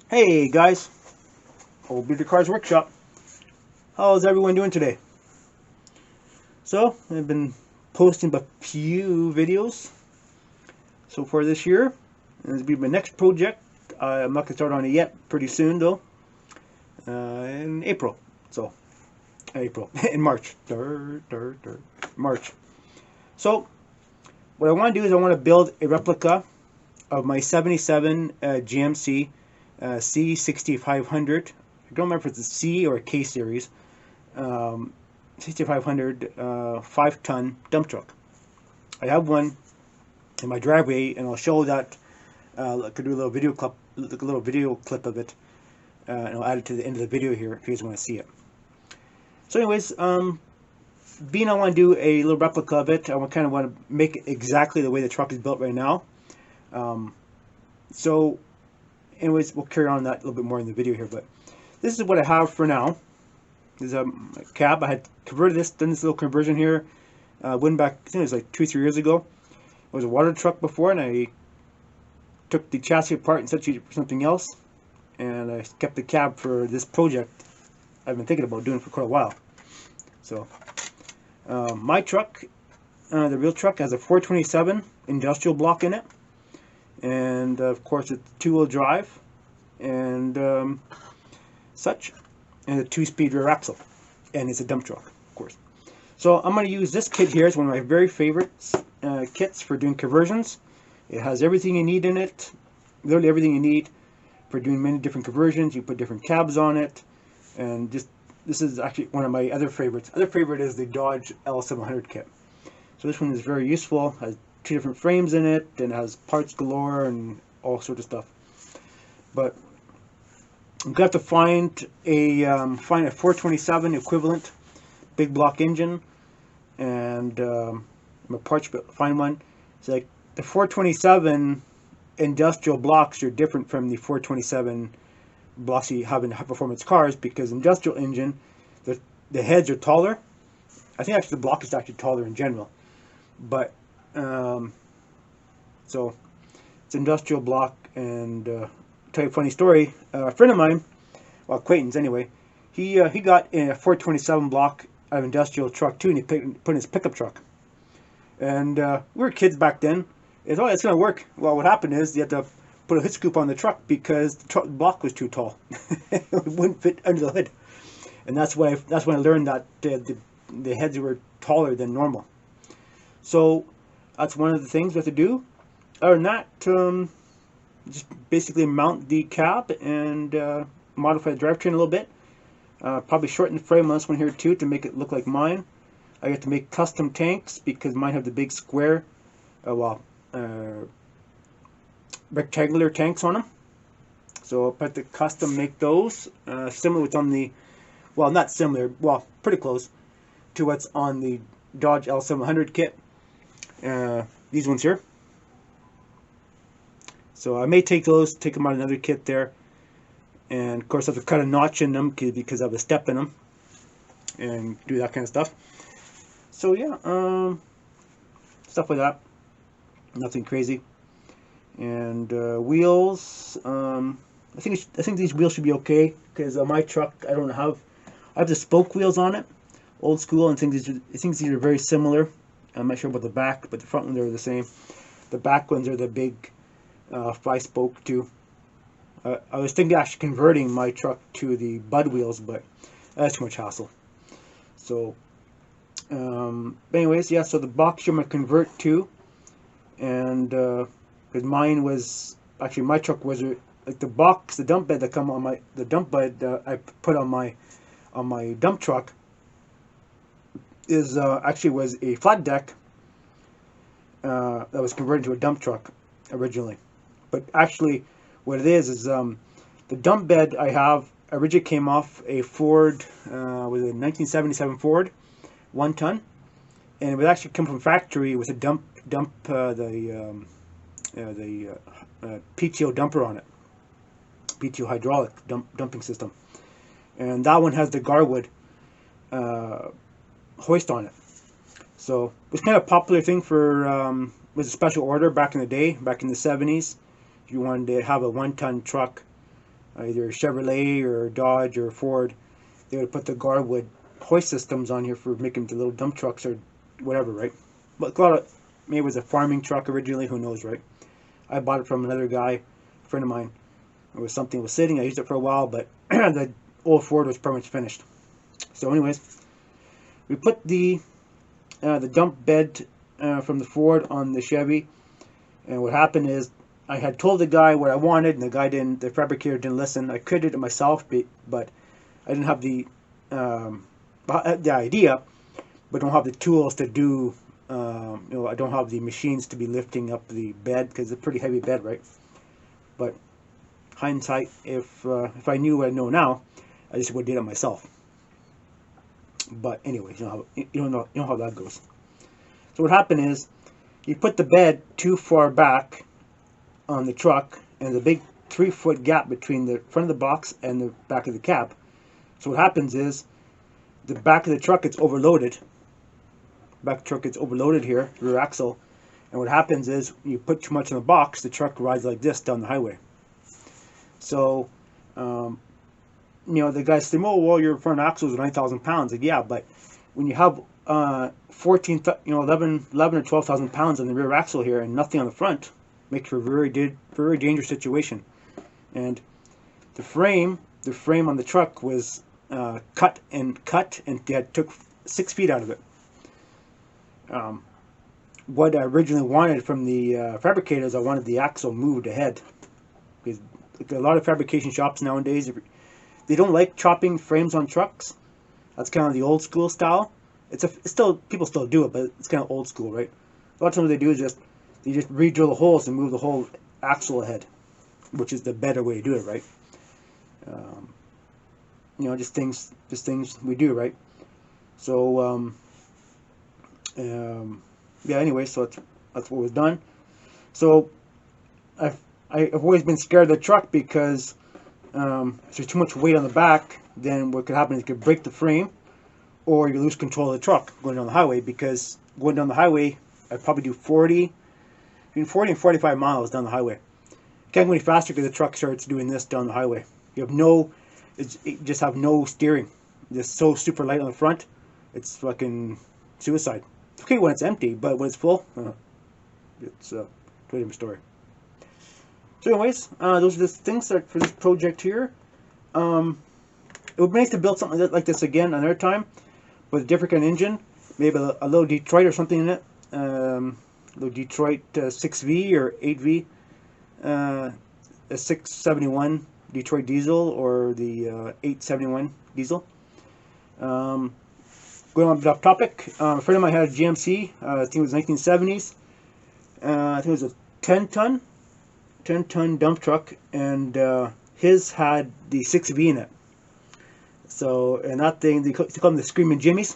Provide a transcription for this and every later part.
Hey guys, Old Beater Cars Workshop. How's everyone doing today? So, I've been posting a few videos so far this year. This will be my next project. I'm not going to start on it yet, pretty soon though, in April. So, in March. March. So, what I want to do is I want to build a replica of my 77 GMC C6500. I don't remember if it's a C or a K series. 6500 5-ton dump truck. I have one in my driveway, and I'll show that. I could do a little video clip of it, and I'll add it to the end of the video here if you guys want to see it. So, anyways, being I want to do a little replica of it, I kind of want to make it exactly the way the truck is built right now. So, anyways, we'll carry on that a little bit more in the video here, but this is what I have for now. This is a cab. I had converted this, done this little conversion here. Went back, I think it was like 2-3 years ago. It was a water truck before, and I took the chassis apart and substituted it for something else. And I kept the cab for this project I've been thinking about doing for quite a while. So, my truck, the real truck, has a 427 industrial block in it. And of course it's 2-wheel drive and such, and a 2-speed rear axle, and it's a dump truck, of course. So I'm going to use this kit here. It's one of my very favorite kits for doing conversions. It has everything you need in it, literally everything you need for doing many different conversions. You put different cabs on it, and just this is actually one of my other favorites. Other favorite is the Dodge L700 kit. So this one is very useful. Has 2 different frames in it, and has parts galore and all sorts of stuff. But I'm gonna have to find a 427 equivalent big block engine, and my parts find one. So like the 427 industrial blocks are different from the 427 blocks you have in high performance cars, because industrial engine, the heads are taller. I think actually the block is actually taller in general, but so it's industrial block. And tell you a funny story. A friend of mine, well, acquaintance anyway, he got a 427 block out of industrial truck too, and he put in his pickup truck. And we were kids back then. It's it's gonna work. Well, what happened is you had to put a hood scoop on the truck because the block was too tall. It wouldn't fit under the hood, and that's when I learned that the heads were taller than normal. So that's one of the things we have to do. Other than that, just basically mount the cab and modify the drivetrain a little bit. Probably shorten the frame on this one here too to make it look like mine. I have to make custom tanks because mine have the big square, rectangular tanks on them. So I'll have to custom make those similar what's on the, well, not similar, well, pretty close to what's on the Dodge L700 kit. These ones here. So I may take them out of another kit there, and of course I have to cut a notch in them because I have a step in them, and do that kind of stuff. So yeah, stuff like that. Nothing crazy. And wheels. I think these wheels should be okay because my truck I have the spoke wheels on it, old school, and I think these are very similar. I'm not sure about the back, but the front ones are the same. The back ones are the big 5-spoke too. I was thinking actually converting my truck to the Bud wheels, but that's too much hassle. So, anyways, yeah. So the box I'm gonna convert to, and because mine was actually, my truck was like the box, the dump bed that come on the dump bed I put on my dump truck is actually was a flat deck that was converted to a dump truck originally. But actually, what it is the dump bed I have originally came off a Ford, was a 1977 Ford 1-ton, and it would actually come from factory with a the PTO dumper on it, PTO hydraulic dumping system, and that one has the Garwood hoist on it. So it was kind of a popular thing for was a special order back in the day, back in the 70s. If you wanted to have a 1-ton truck either Chevrolet or Dodge or Ford, they would put the Garwood hoist systems on here for making the little dump trucks or whatever, right? But a lot of, maybe it was a farming truck originally, who knows, right? I bought it from another guy, a friend of mine. It was something that was sitting. I used it for a while, but the old Ford was pretty much finished. So anyways, we put the dump bed from the Ford on the Chevy, and what happened is I had told the guy what I wanted, and the fabricator didn't listen. I created it myself, but I didn't have the idea, but don't have the tools to do. I don't have the machines to be lifting up the bed because it's a pretty heavy bed, right? But hindsight, if I knew what I know now, I just would have did it myself. But anyway, you know how that goes. So what happened is, you put the bed too far back on the truck, and there's a big 3-foot gap between the front of the box and the back of the cab. So what happens is, the back of the truck gets overloaded. Back of the truck gets overloaded here, rear axle, and what happens is, you put too much in the box, the truck rides like this down the highway. So, the guy said, "Oh, well, your front axle is 9,000 pounds." Like, yeah, but when you have 11 or 12,000 pounds on the rear axle here and nothing on the front, makes for a very dangerous situation. And the frame on the truck was cut, and they took 6 feet out of it. What I originally wanted from the fabricators, I wanted the axle moved ahead, because a lot of fabrication shops nowadays, they don't like chopping frames on trucks. That's kind of the old school style. It's still, people still do it, but it's kind of old school, right? A lot of times what they do is they just re-drill the holes and move the whole axle ahead, which is the better way to do it, right? Just things we do, right? So yeah. Anyway, so that's what was done. So I've always been scared of the truck because if there's too much weight on the back, then what could happen is it could break the frame, or you lose control of the truck going down the highway. Because going down the highway, I'd probably do between 40 and 45 miles down the highway. Can't go any faster because the truck starts doing this down the highway. You just have no steering. Just so super light on the front, it's fucking suicide. It's okay when it's empty, but when it's full, it's a totally different story. So anyways, those are the things for this project here. It would be nice to build something like this again another time, with a different kind of engine, maybe a little Detroit or something in it. The Detroit 6V or 8V, a 671 Detroit diesel, or the 871 diesel. Going on off topic, a friend of mine had a GMC, I think it was 1970s. I think it was a 10-ton dump truck, and his had the 6V in it. So, and that thing, they call them the Screaming Jimmies,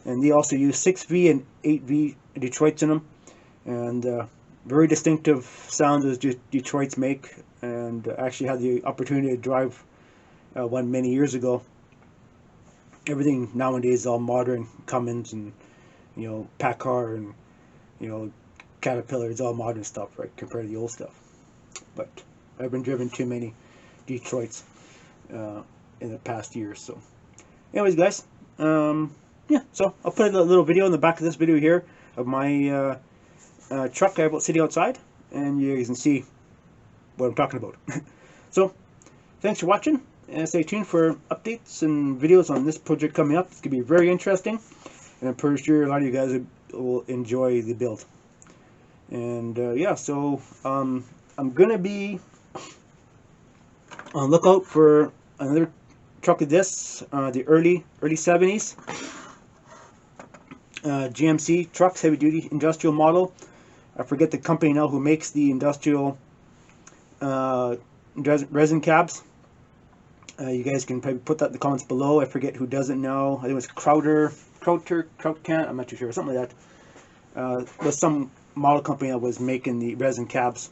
and they also use 6V and 8V Detroits in them, and very distinctive sounds as Detroits make. And actually had the opportunity to drive one many years ago. Everything nowadays is all modern, Cummins and Packard and Caterpillar. It's all modern stuff, right, compared to the old stuff. But I've been driven too many Detroits in the past years. So, anyways, guys, yeah. So I'll put a little video in the back of this video here of my truck sitting outside, and you guys can see what I'm talking about. So, thanks for watching, and stay tuned for updates and videos on this project coming up. It's going to be very interesting, and I'm pretty sure a lot of you guys will enjoy the build. And yeah, so I'm going to be on lookout for another truck of this, the early 70s GMC trucks, heavy duty industrial model. I forget the company now who makes the industrial resin cabs. You guys can probably put that in the comments below. I forget who does it now. I think it was Krautcan, I'm not too sure, something like that. Was some model company that was making the resin cabs.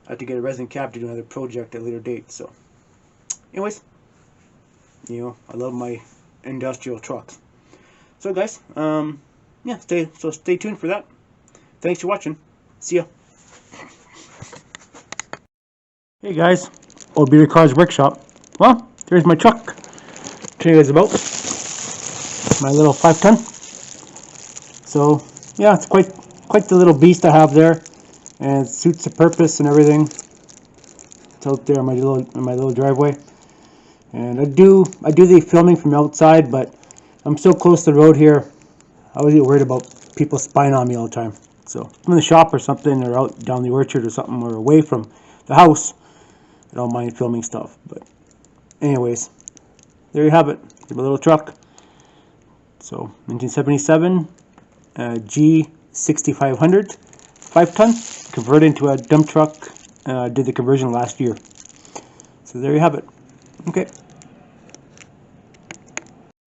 I have to get a resin cab to do another project at a later date. So, anyways, I love my industrial trucks. So, guys, yeah, stay tuned for that. Thanks for watching. See ya. Hey guys, Old Beater Cars Workshop. Well, there's my truck. Tell you guys about my little 5-ton. So yeah, it's quite the little beast I have there, and it suits the purpose and everything. It's out there in my little driveway, and I do the filming from outside, but I'm so close to the road here. I always get worried about people spying on me all the time. So if I'm in the shop or something, or out down the orchard or something, or away from the house, I don't mind filming stuff. But anyways, there you have it. My little truck. So 1977 G6500 5-ton, converted into a dump truck. Did the conversion last year. So there you have it. Okay.